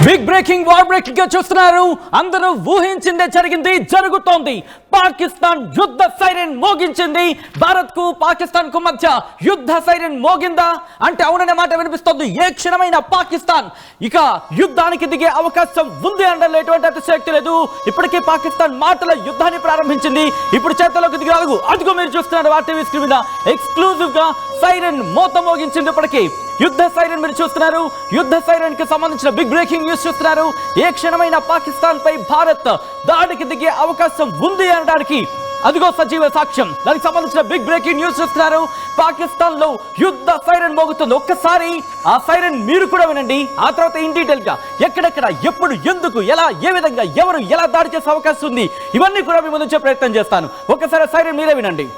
Big breaking war breaking గా చూస్తున్నారు. అందరూ ఊహించిందే జరిగింది, జరుగుతోంది. పాకిస్తాన్ యుద్ధ సైరన్ మోగించింది. భారత్ కు పాకిస్తాన్ కు మధ్య యుద్ధ సైరన్ మోగిందా అంటే అవుననే మాట వినిపిస్తోంది. ఏ క్షణమైన పాకిస్తాన్ ఇక యుద్ధానికి దిగే అవకాశం ఉంది అనడంలో ఎటువంటి అతిశయోక్తి లేదు. ఇప్పటికే పాకిస్తాన్ మాటల యుద్ధాన్ని ప్రారంభించింది. ఇప్పుడు చేతలోకి దిగి అదుగు మీరు చూస్తున్నారు వార్టీవీ స్క్రీన్ మీద ఎక్స్క్లూజివ్ గా సైరన్ మోత మోగించింది. ఇప్పటికీ యుద్ధ సైరన్ మీరు చూస్తున్నారు. యుద్ధ సైరన్ కి సంబంధించిన బిగ్ బ్రేకింగ్ న్యూస్ చూస్తున్నారు. ఏ క్షణమైన పాకిస్తాన్ పై భారత్ దాడికి దిగే అవకాశం ఉంది అనడానికి అదిగో సజీవ సాక్ష్యం. దానికి సంబంధించిన బిగ్ బ్రేకింగ్ న్యూస్ చూస్తున్నారు. పాకిస్తాన్ లో యుద్ధ సైరన్ మోగుతుంది. ఒక్కసారి ఆ సైరన్ మీరు కూడా వినండి. ఆ తర్వాత ఇన్ డీటెయిల్ గా ఎక్కడెక్కడ, ఎప్పుడు, ఎందుకు, ఎలా, ఏ విధంగా, ఎవరు ఎలా దాడి చేసే అవకాశం ఉంది, ఇవన్నీ కూడా మీ ముందు ప్రయత్నం చేస్తాను. ఒక్కసారి సైరన్ మీరే వినండి.